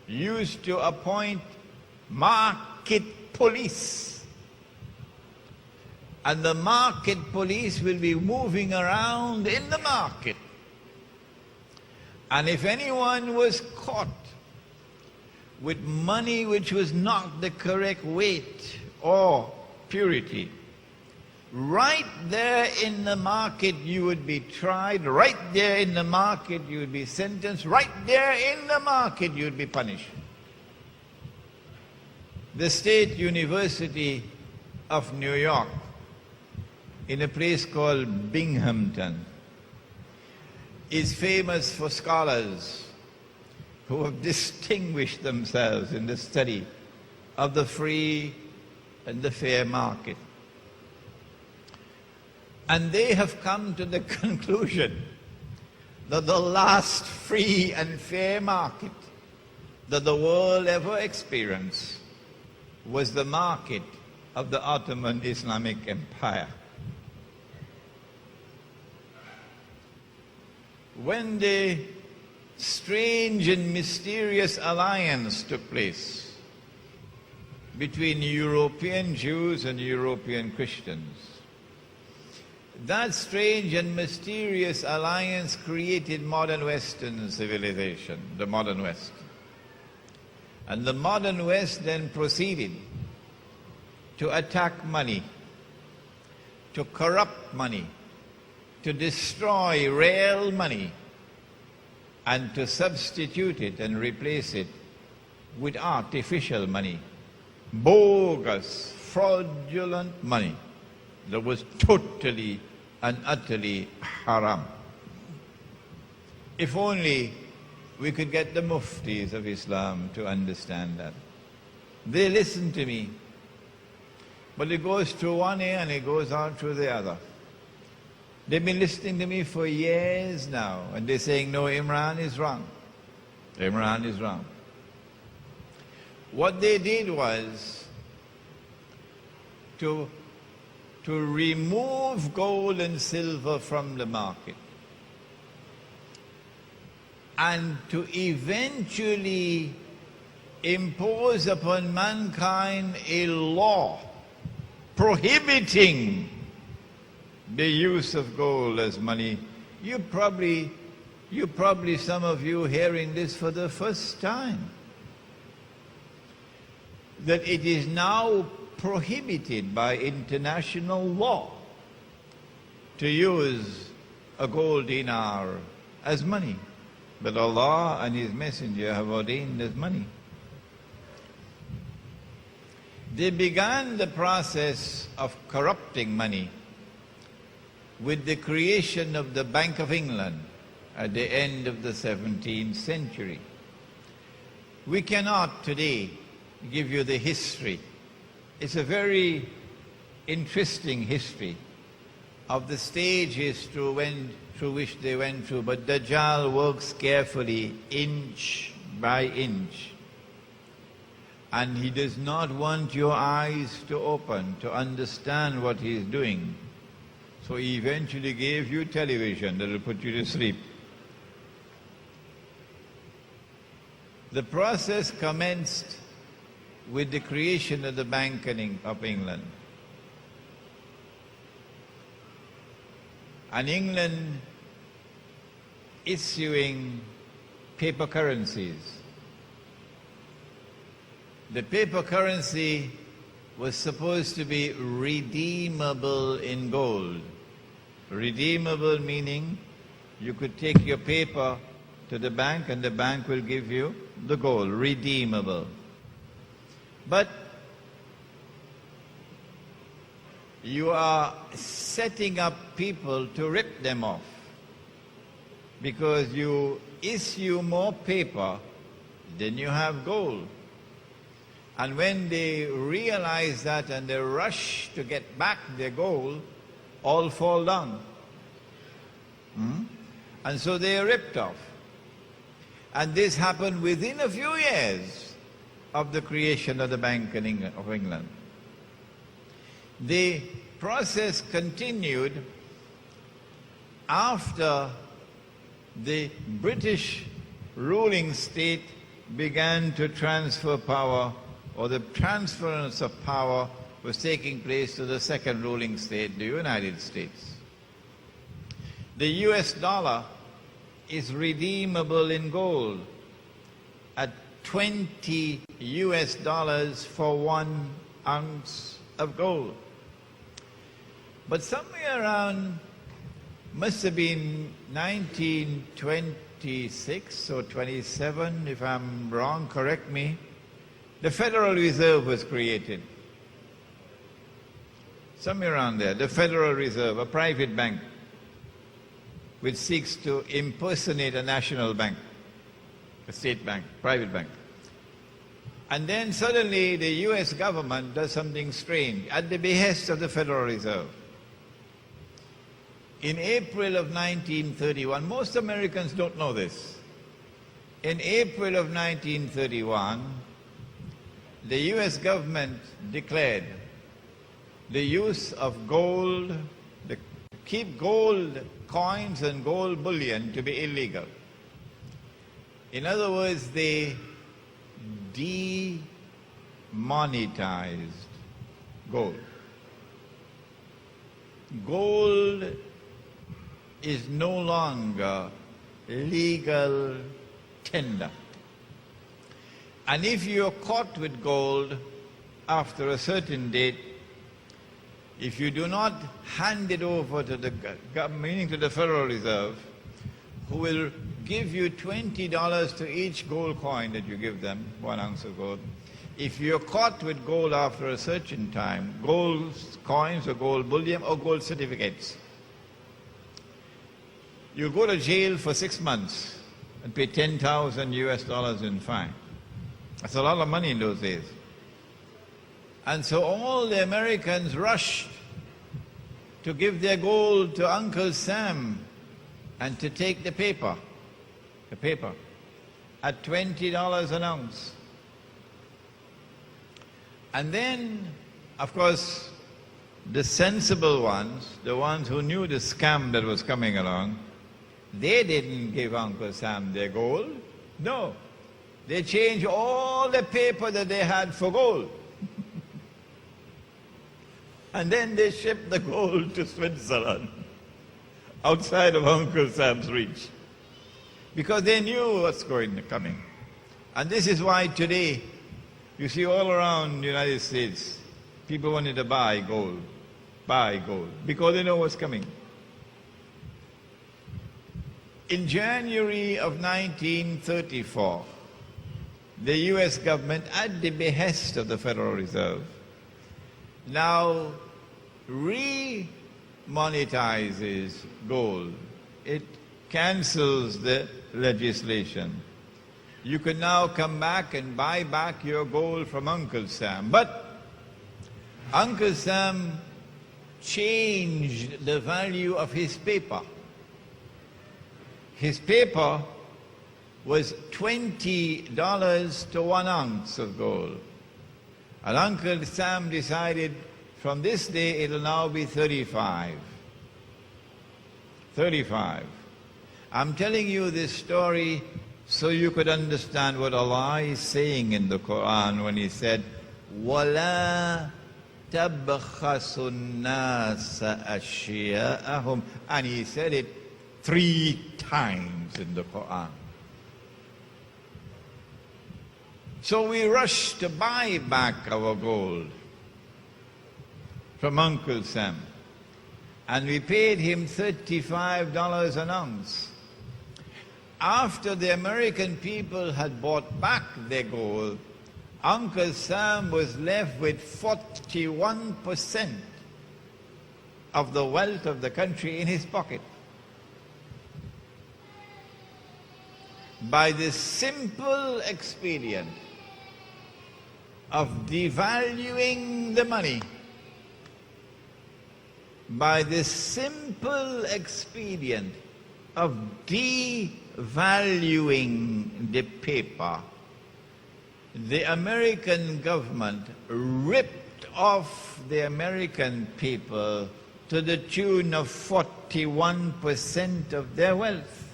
used to appoint market police. And the market police will be moving around in the market. And if anyone was caught with money which was not the correct weight or purity, right there in the market you would be tried, right there in the market you would be sentenced, right there in the market you would be punished. The State University of New York, in a place called Binghamton, is famous for scholars who have distinguished themselves in the study of the free and the fair market. And they have come to the conclusion that the last free and fair market that the world ever experienced was the market of the Ottoman Islamic Empire. When the strange and mysterious alliance took place between European Jews and European Christians, that strange and mysterious alliance created modern Western civilization, the modern West. And the modern West then proceeded to attack money, to corrupt money, to destroy real money, and to substitute it and replace it with artificial money, bogus, fraudulent money that was totally and utterly haram. If only we could get the muftis of Islam to understand that. They listen to me, but it goes through one ear and it goes out through the other. They've been listening to me for years now, and they're saying, no, Imran is wrong. Imran is wrong. What they did was to remove gold and silver from the market and to eventually impose upon mankind a law prohibiting the use of gold as money. You probably, some of you hearing this for the first time, that it is now prohibited by international law to use a gold dinar as money. But Allah and His Messenger have ordained as money. They began the process of corrupting money with the creation of the Bank of England at the end of the 17th century. We cannot today give you the history. It's a very interesting history of the stages through which they went through, but Dajjal works carefully, inch by inch. And he does not want your eyes to open to understand what he is doing. So he eventually gave you television that will put you to sleep. The process commenced with the creation of the Bank of England. And England issuing paper currencies. The paper currency was supposed to be redeemable in gold. Redeemable meaning you could take your paper to the bank and the bank will give you the gold. Redeemable. But you are setting up people to rip them off, because you issue more paper than you have gold. And when they realize that and they rush to get back their gold, all fall down. And so they are ripped off. And this happened within a few years of the creation of the Bank of England. The process continued after the British ruling state began to transfer power, or the transference of power was taking place to the second ruling state, the United States. The US dollar is redeemable in gold at 20 US dollars for 1 ounce of gold. But somewhere around, must have been 1926 or 27, if I'm wrong, correct me, the Federal Reserve was created. Somewhere around there, the Federal Reserve, a private bank, which seeks to impersonate a national bank, a state bank, private bank. And then suddenly the US government does something strange at the behest of the Federal Reserve. In April of 1931, most Americans don't know this. In April of 1931, the US government declared the use of gold, keep gold coins and gold bullion to be illegal. In other words, they demonetized gold. Gold is no longer legal tender. And if you're caught with gold after a certain date, if you do not hand it over to the government, meaning to the Federal Reserve, who will give you $20 to each gold coin that you give them, 1 ounce of gold. If you're caught with gold after a certain time, gold coins or gold bullion or gold certificates, you'll go to jail for 6 months and pay 10,000 US dollars in fine. That's a lot of money in those days. And so all the Americans rushed to give their gold to Uncle Sam and to take the paper at $20 an ounce. And then, of course, the sensible ones, the ones who knew the scam that was coming along, they didn't give Uncle Sam their gold. No. They changed all the paper that they had for gold. And then they shipped the gold to Switzerland, outside of Uncle Sam's reach, because they knew what's coming. And this is why today, you see all around the United States, people wanted to buy gold, because they know what's coming. In January of 1934, the US government, at the behest of the Federal Reserve, now remonetizes gold. It cancels the legislation. You can now come back and buy back your gold from Uncle Sam. But Uncle Sam changed the value of his paper. His paper was $20 to 1 ounce of gold. And Uncle Sam decided from this day it'll now be 35. 35. I'm telling you this story so you could understand what Allah is saying in the Quran when He said, وَلَا تَبْخَسُ النَّاسَ أَشْيَاءَهُمْ. And He said it 3 times in the Quran. So we rushed to buy back our gold from Uncle Sam. And we paid him $35 an ounce. After the American people had bought back their gold, Uncle Sam was left with 41% of the wealth of the country in his pocket. By the simple expedient of devaluing the money, by the simple expedient of devaluing the paper, the American government ripped off the American people to the tune of 41% of their wealth.